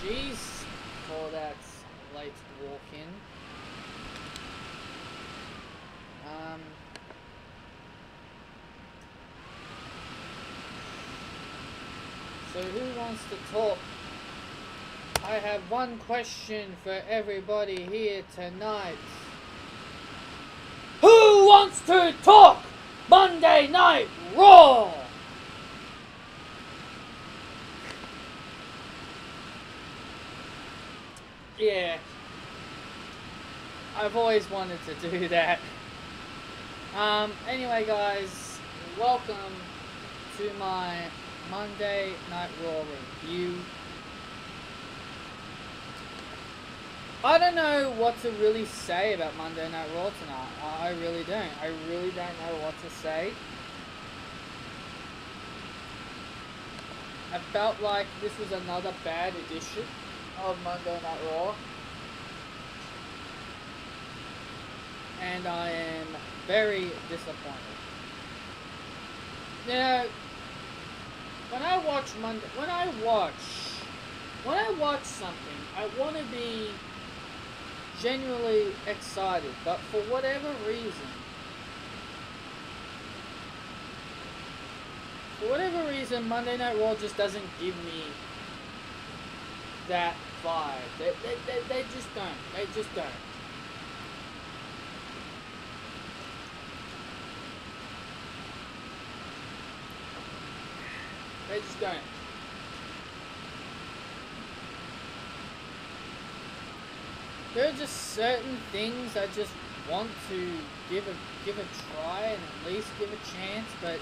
apologies for that late walk-in. So who wants to talk? I have one question for everybody here tonight. Who wants to talk Monday Night Raw? Yeah, I've always wanted to do that. Anyway guys, welcome to my Monday Night Raw review. I don't know what to really say about Monday Night Raw tonight. I really don't. I really don't know what to say. I felt like this was another bad edition of Monday Night Raw. And I am very disappointed. You know, when I watch something, I want to be genuinely excited, but for whatever reason, Monday Night Raw just doesn't give me that vibe. They just don't. They just don't. They just don't. There are just certain things I just want to give a try and at least give a chance, but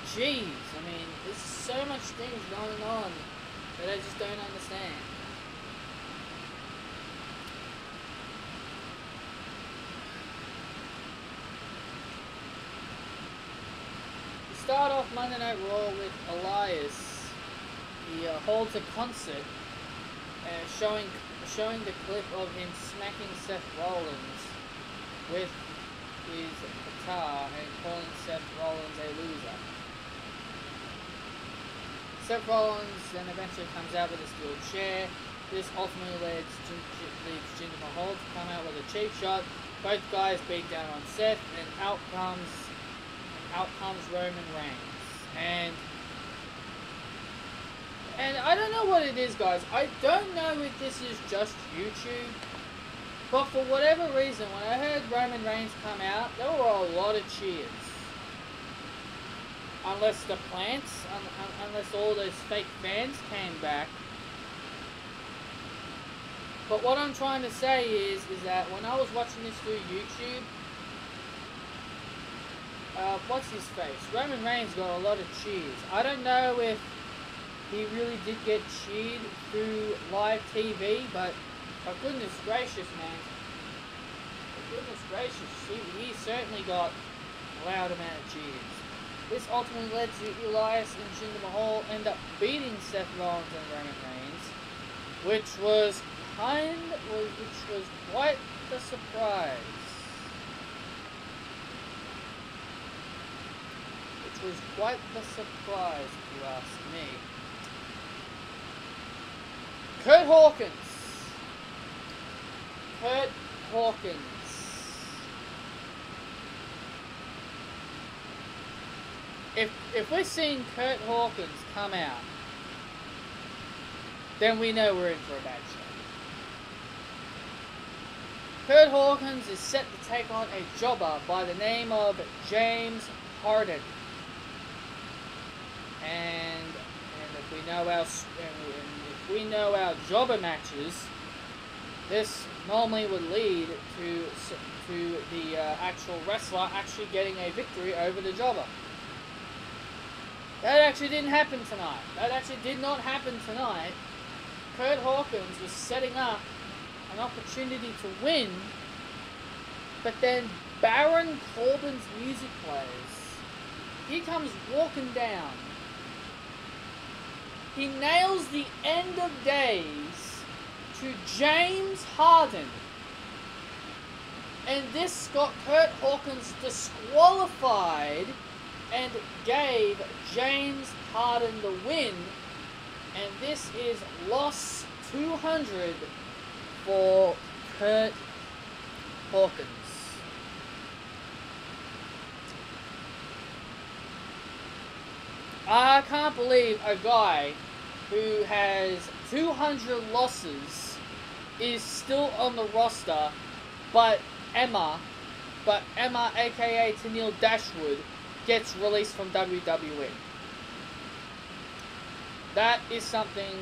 jeez, I mean, there's so much things going on that I just don't understand. We start off Monday Night Raw with Elias. He holds a concert, showing the clip of him smacking Seth Rollins with his guitar and calling Seth Rollins a loser. Seth Rollins then eventually comes out with a steel chair. This ultimately leads Jinder Mahal to come out with a cheap shot. Both guys beat down on Seth, and out comes Roman Reigns. And I don't know what it is, guys. I don't know if this is just YouTube, but for whatever reason, when I heard Roman Reigns come out, there were a lot of cheers. Unless the plants, unless all those fake fans came back. But what I'm trying to say is that when I was watching this through YouTube, what's his face? Roman Reigns got a lot of cheers. I don't know if he really did get cheered through live TV, but for goodness gracious, man. For goodness gracious, he certainly got a loud amount of cheers. This ultimately led to Elias and Jinder Mahal end up beating Seth Rollins and Roman Reigns, which was quite the surprise. Which was quite the surprise, if you ask me. Kurt Hawkins. If we're seeing Kurt Hawkins come out, then we know we're in for a bad show. Kurt Hawkins is set to take on a jobber by the name of James Harden. And if we know our jobber matches, this normally would lead to the actual wrestler actually getting a victory over the jobber. That actually didn't happen tonight. That actually did not happen tonight. Kurt Hawkins was setting up an opportunity to win, but then Baron Corbin's music plays. He comes walking down. He nails the end of days to James Harden. And this got Kurt Hawkins disqualified and gave James Harden the win. And this is loss $200 for Kurt Hawkins. I can't believe a guy who has 200 losses is still on the roster, but Emma, aka Tennille Dashwood, gets released from WWE. That is something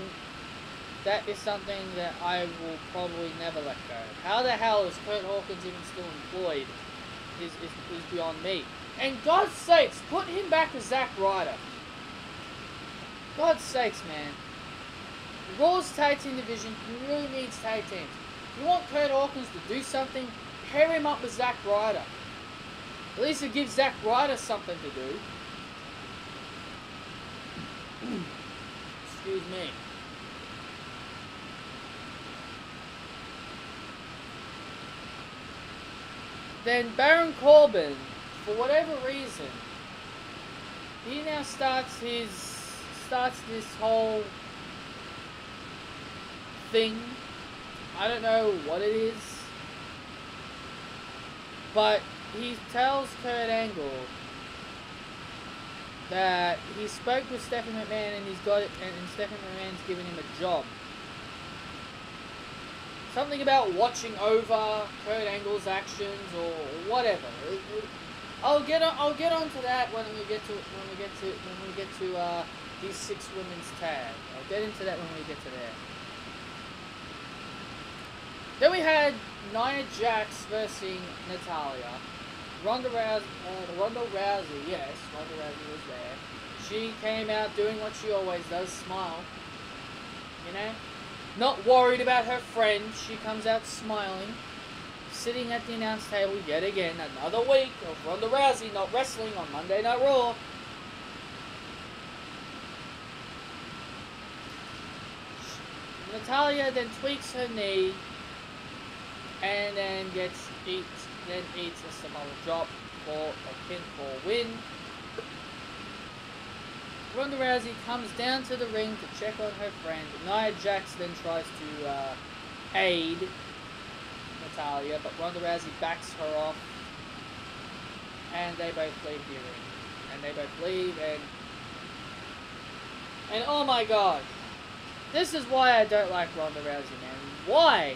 that I will probably never let go. How the hell is Kurt Hawkins even still employed is beyond me. And God's sakes, put him back as Zack Ryder. God's sakes, man. Raw's tag team division really needs tag teams. If you want Kurt Hawkins to do something, pair him up with Zack Ryder. At least it gives Zack Ryder something to do. Excuse me. Then Baron Corbin, for whatever reason, he now starts this whole thing. I don't know what it is, but he tells Kurt Angle that he spoke with Stephanie McMahon and he's got it, and Stephanie McMahon's given him a job. Something about watching over Kurt Angle's actions or whatever. I'll get onto that when we get to these 6 women's tag. I'll get into that when we get to there. Then we had Nia Jax versus Natalya. Ronda Rousey, yes, Ronda Rousey was there. She came out doing what she always does, smile. You know? Not worried about her friend, she comes out smiling. Sitting at the announce table yet again, another week of Ronda Rousey not wrestling on Monday Night Raw. Natalya then tweaks her knee and then eats a Samoa drop for a pinfall win. Ronda Rousey comes down to the ring to check on her friend. Nia Jax then tries to aid Natalya, but Ronda Rousey backs her off, and they both leave the ring. And they both leave, and oh my god, this is why I don't like Ronda Rousey, man. Why?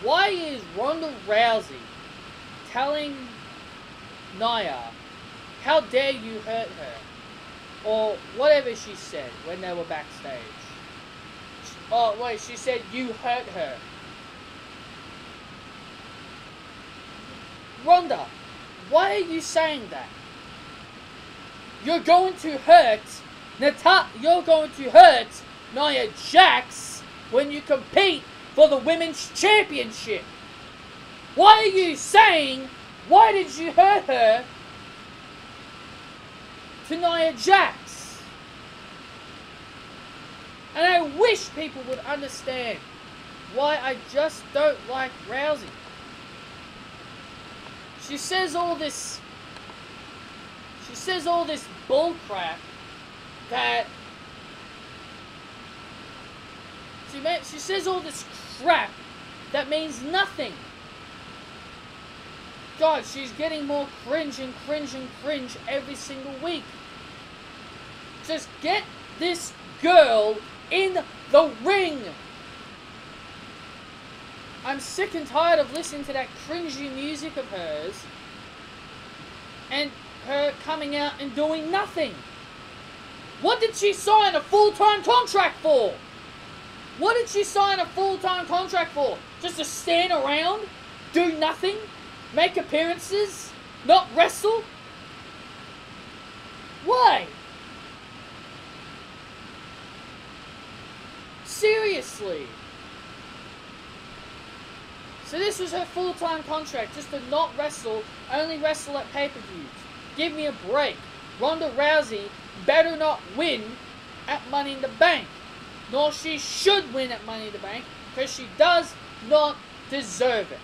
Why is Ronda Rousey telling Nia, how dare you hurt her? Or whatever she said when they were backstage. Oh, wait, she said you hurt her. Ronda, why are you saying that? You're going to hurt Nia Jax when you compete for the Women's Championship. Why are you saying, why did you hurt her to Nia Jax? And I wish people would understand why I just don't like Rousey. She says all this bull crap that she says all this crap that means nothing. God, she's getting more cringe and cringe and cringe every single week. Just get this girl in the ring. I'm sick and tired of listening to that cringy music of hers and her coming out and doing nothing. What did she sign a full-time contract for? What did she sign a full-time contract for? Just to stand around? Do nothing? Make appearances? Not wrestle? Why? Seriously. So this was her full-time contract, just to not wrestle, only wrestle at pay-per-views. Give me a break. Ronda Rousey better not win at Money in the Bank. Nor she should win at Money in the Bank, because she does not deserve it.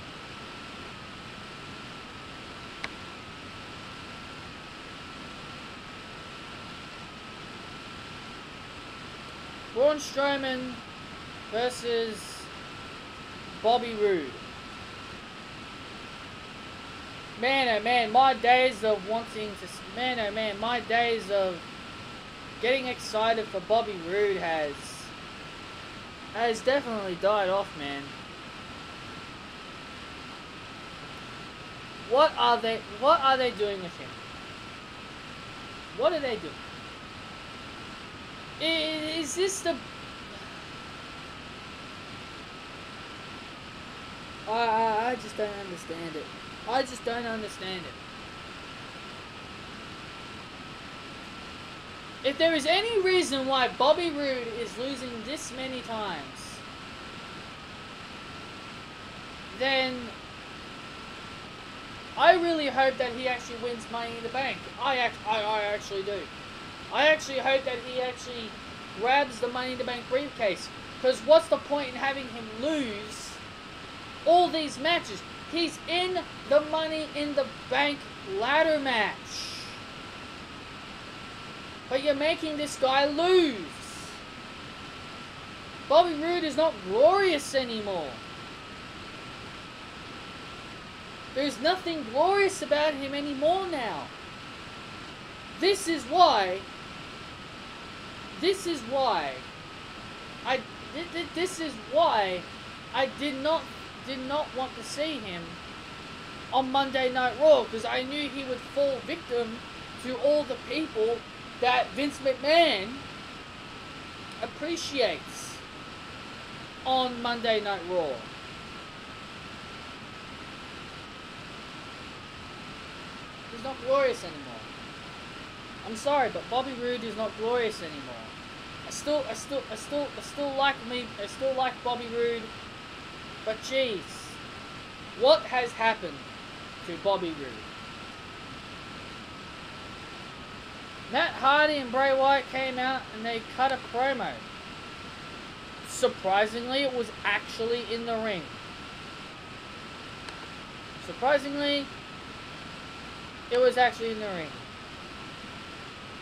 Braun Strowman versus Bobby Roode. Man, oh man, my days of wanting to... Man, oh man, my days of getting excited for Bobby Roode has definitely died off, man. What are they doing with him? What are they doing? Is this the... I just don't understand it. I just don't understand it. If there is any reason why Bobby Roode is losing this many times, then I really hope that he actually wins Money in the Bank. I actually do. I actually hope that he actually grabs the Money in the Bank briefcase. Because what's the point in having him lose all these matches? He's in the Money in the Bank ladder match. But you're making this guy lose. Bobby Roode is not glorious anymore. There's nothing glorious about him anymore now. This is why I did not want to see him on Monday Night Raw, because I knew he would fall victim to all the people that Vince McMahon appreciates on Monday Night Raw. He's not glorious anymore. I'm sorry, but Bobby Roode is not glorious anymore. I still like Bobby Roode, but jeez, what has happened to Bobby Roode? Matt Hardy and Bray Wyatt came out and they cut a promo. Surprisingly, it was actually in the ring. Surprisingly, it was actually in the ring.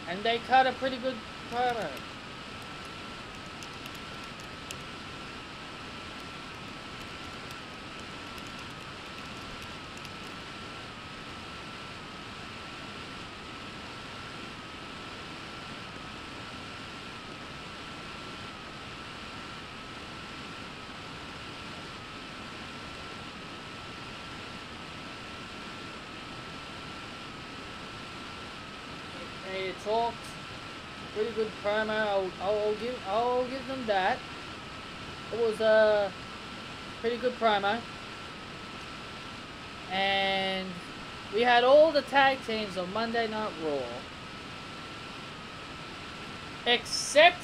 And they cut a pretty good promo. They talked pretty good promo. I'll give them that. It was a pretty good promo, and we had all the tag teams on Monday Night Raw, except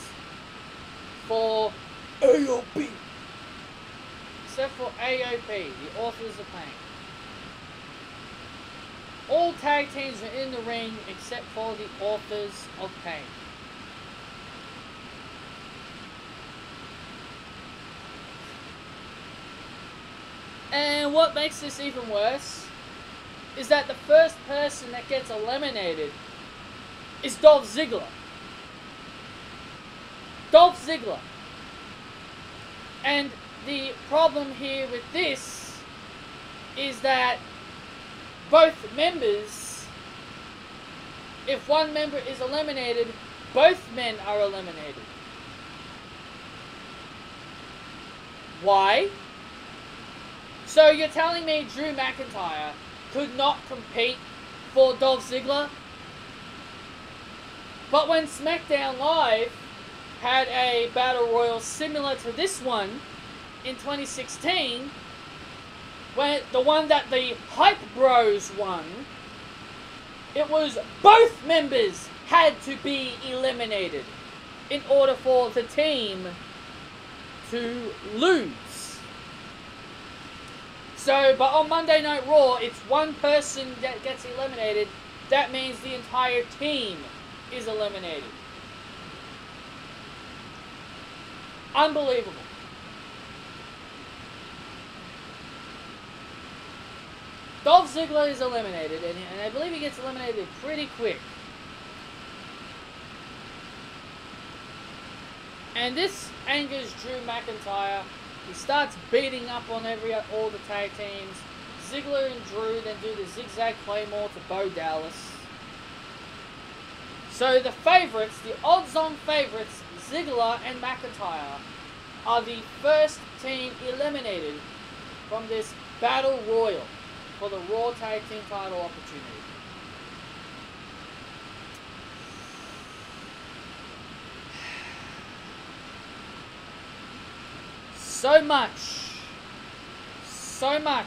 for AOP. Except for AOP, the Authors of Pain. All tag teams are in the ring except for the Authors of Pain. And what makes this even worse is that the first person that gets eliminated is Dolph Ziggler. Dolph Ziggler. And the problem here with this is that both members, if one member is eliminated, both men are eliminated. Why? So you're telling me Drew McIntyre could not compete for Dolph Ziggler? But when SmackDown Live had a Battle Royal similar to this one in 2016, when the one that the Hype Bros won, it was both members had to be eliminated in order for the team to lose. So, but on Monday Night Raw, it's one person that gets eliminated. That means the entire team is eliminated. Unbelievable. Dolph Ziggler is eliminated, and I believe he gets eliminated pretty quick. And this angers Drew McIntyre. He starts beating up on all the tag teams. Ziggler and Drew then do the zigzag claymore to Bo Dallas. So the favourites, the odds-on favourites, Ziggler and McIntyre, are the first team eliminated from this Battle Royal for the Raw Tag Team title opportunity. So much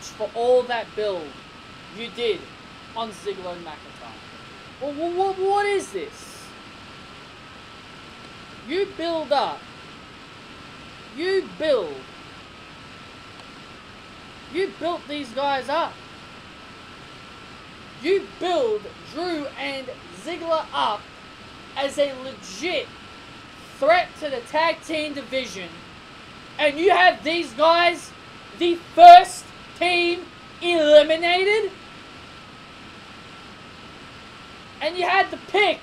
for all that build you did on Ziggler and McIntyre. Well, what is this? You build up. You built these guys up. You build Drew and Ziggler up as a legit threat to the tag team division. And you have these guys, the first team eliminated? And you had to pick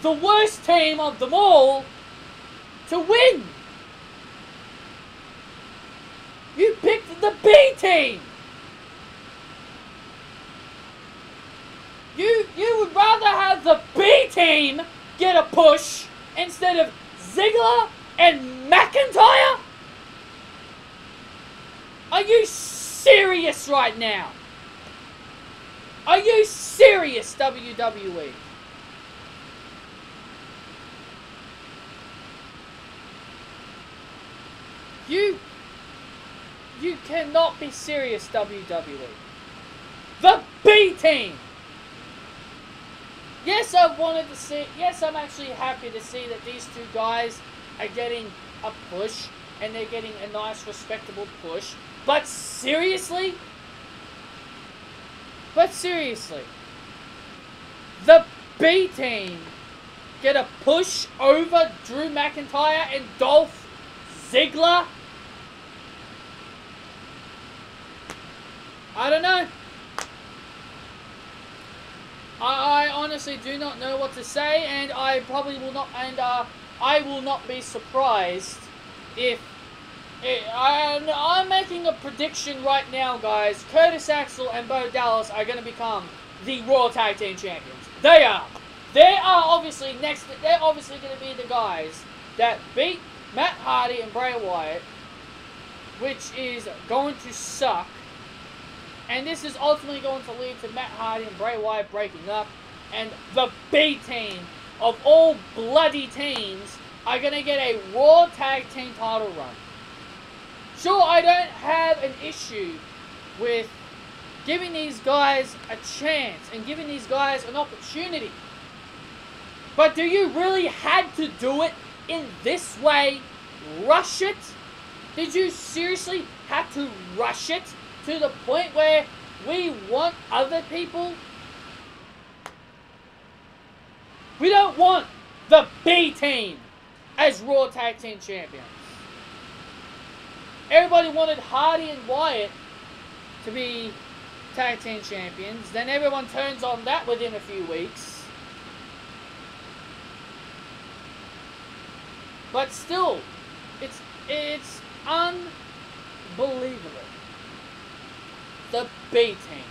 the worst team of them all to win. You picked the B team. You would rather have the B team get a push instead of Ziggler and McIntyre? Are you serious right now? Are you serious, WWE? You cannot be serious, WWE. The B team. Yes, I'm actually happy to see that these two guys are getting a push and they're getting a nice, respectable push. But seriously? The B team get a push over Drew McIntyre and Dolph Ziggler? I don't know. I honestly do not know what to say, and I probably will not, and I will not be surprised if I'm making a prediction right now, guys. Curtis Axel and Bo Dallas are going to become the Raw Tag Team Champions. They are. They are obviously next. They're obviously going to be the guys that beat Matt Hardy and Bray Wyatt, which is going to suck. And this is ultimately going to lead to Matt Hardy and Bray Wyatt breaking up. And the B team of all bloody teams are going to get a Raw Tag Team title run. Sure, I don't have an issue with giving these guys a chance and giving these guys an opportunity. But do you really have to do it in this way? Rush it? Did you seriously have to rush it to the point where we want other people? We don't want the B team as Raw Tag Team Champions. Everybody wanted Hardy and Wyatt to be Tag Team Champions. Then everyone turns on that within a few weeks. But still, it's unbelievable. The B team.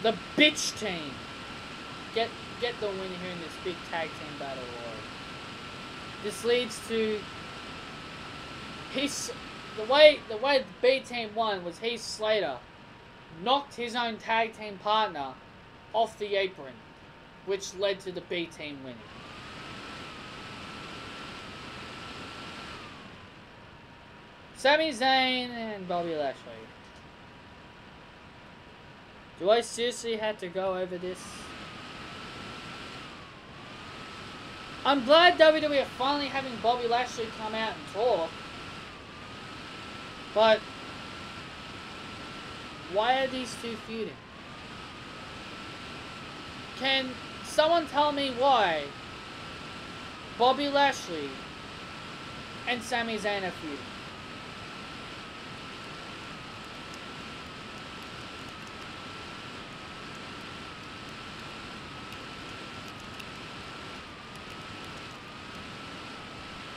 The bitch team. Get the win here in this big tag team battle royal. This leads to the way the B team won was Heath Slater knocked his own tag team partner off the apron, which led to the B team winning. Sami Zayn and Bobby Lashley. Do I seriously have to go over this? I'm glad WWE are finally having Bobby Lashley come out and talk. But why are these two feuding? Can someone tell me why Bobby Lashley and Sami Zayn are feuding?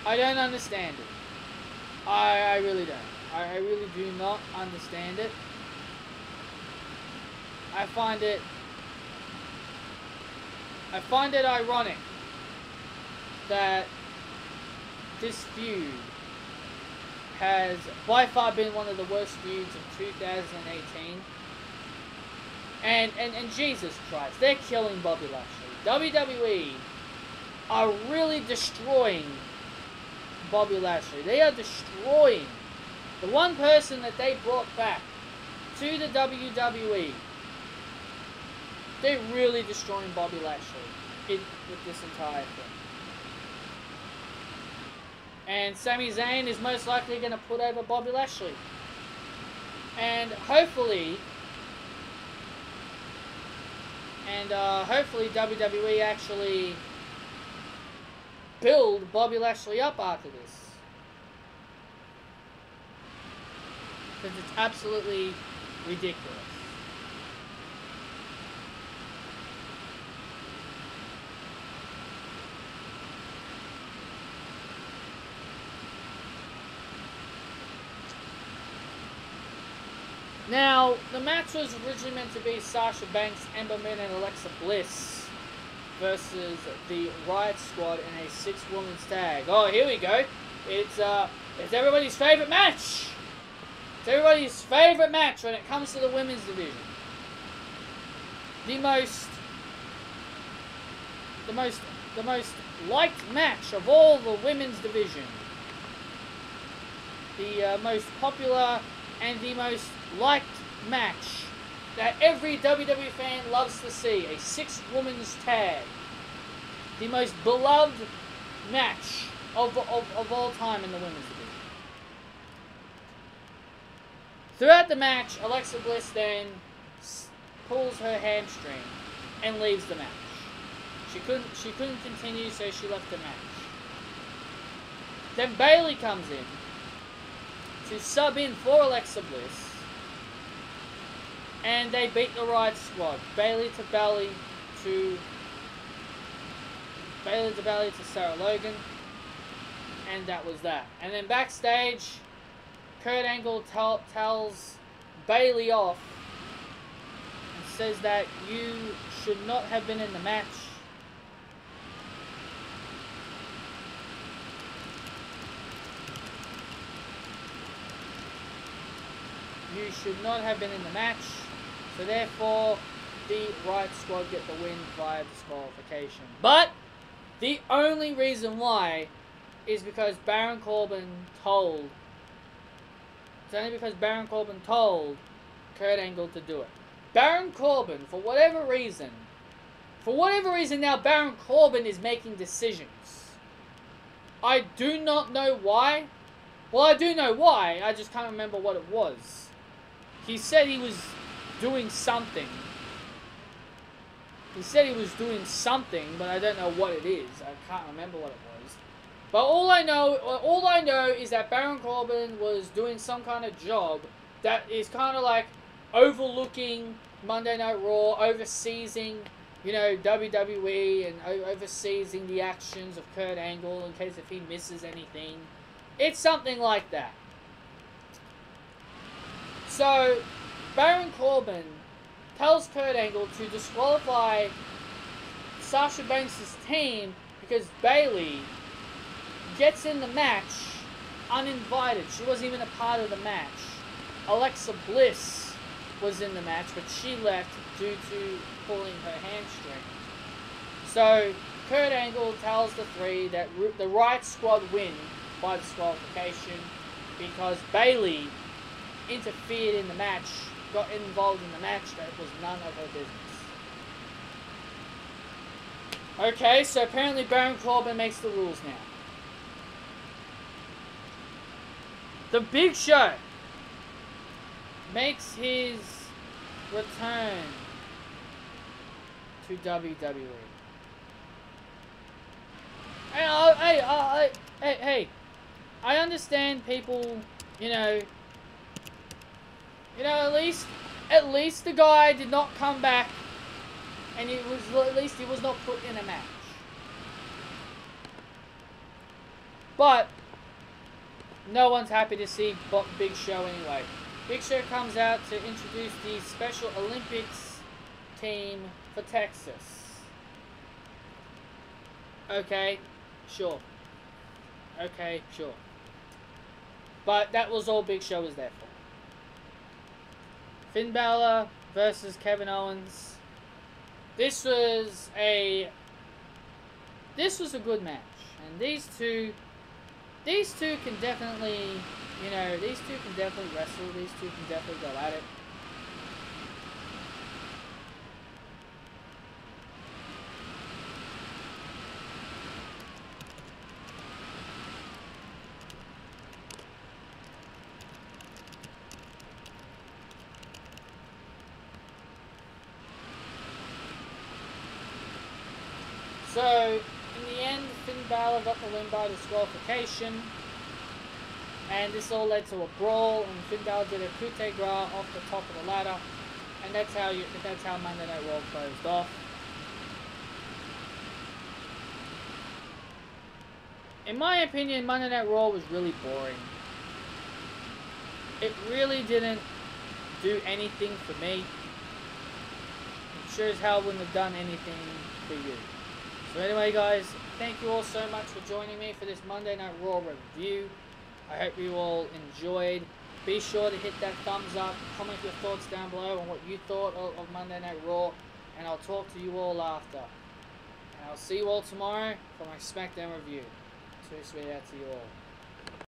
I don't understand it. I really don't. I really do not understand it. I find it ironic that this feud has by far been one of the worst feuds of 2018. And Jesus Christ, they're killing Bobby Lashley. WWE are really destroying Bobby Lashley. They are destroying the one person that they brought back to the WWE. They're really destroying Bobby Lashley with this entire thing. And Sami Zayn is most likely going to put over Bobby Lashley. And hopefully WWE actually build Bobby Lashley up after this. Because it's absolutely ridiculous. Now, the match was originally meant to be Sasha Banks, Ember Moon, and Alexa Bliss versus the Riot Squad in a 6-women's tag. Oh, here we go. It's everybody's favorite match. It's everybody's favorite match when it comes to the women's division. The most liked match of all the women's division. The most popular and the most liked match that every WWE fan loves to see. A 6-women's tag. The most beloved match of all time in the women's division. Throughout the match, Alexa Bliss then pulls her hamstring and leaves the match. She couldn't continue, so she left the match. Then Bayley comes in to sub in for Alexa Bliss. And they beat the Riot Squad. Bayley to Sarah Logan. And that was that. And then backstage, Kurt Angle tells Bayley off and says that you should not have been in the match. You should not have been in the match. So therefore, the Riot Squad get the win via disqualification. But the only reason why is because Baron Corbin told. It's only because Baron Corbin told Kurt Angle to do it. Baron Corbin, for whatever reason now Baron Corbin is making decisions. I do not know why. Well, I do know why. I just can't remember what it was. He said he was doing something. He said he was doing something, but I don't know what it is. I can't remember what it was. But all I know is that Baron Corbin was doing some kind of job that is kind of like overlooking Monday Night Raw, overseeing, WWE, and overseeing the actions of Kurt Angle in case if he misses anything. It's something like that. So, Baron Corbin tells Kurt Angle to disqualify Sasha Banks' team because Bayley gets in the match uninvited. She wasn't even a part of the match. Alexa Bliss was in the match, but she left due to pulling her hamstring. So, Kurt Angle tells the three that the Riot Squad win by disqualification because Bayley interfered in the match, got involved in the match that was none of her business. Okay, so apparently Baron Corbin makes the rules now. The Big Show makes his return to WWE. Hey, I understand people, at least the guy did not come back, and at least he was not put in a match. But no one's happy to see Big Show anyway. Big Show comes out to introduce the Special Olympics team for Texas. Okay, sure. Okay, sure. But that was all Big Show was there for. Finn Balor versus Kevin Owens. This was a good match, and these two can definitely, these two can definitely wrestle. These two can definitely go at it. So, in the end, Finn Balor got the win by disqualification. And this all led to a brawl, and Finn Balor did a coup de grace off the top of the ladder. And that's how Monday Night Raw closed off. In my opinion, Monday Night Raw was really boring. It really didn't do anything for me. It sure as hell wouldn't have done anything for you. So anyway, guys, thank you all so much for joining me for this Monday Night Raw review. I hope you all enjoyed. Be sure to hit that thumbs up, comment your thoughts down below on what you thought of Monday Night Raw, and I'll talk to you all after. And I'll see you all tomorrow for my SmackDown review. So sweet out to you all.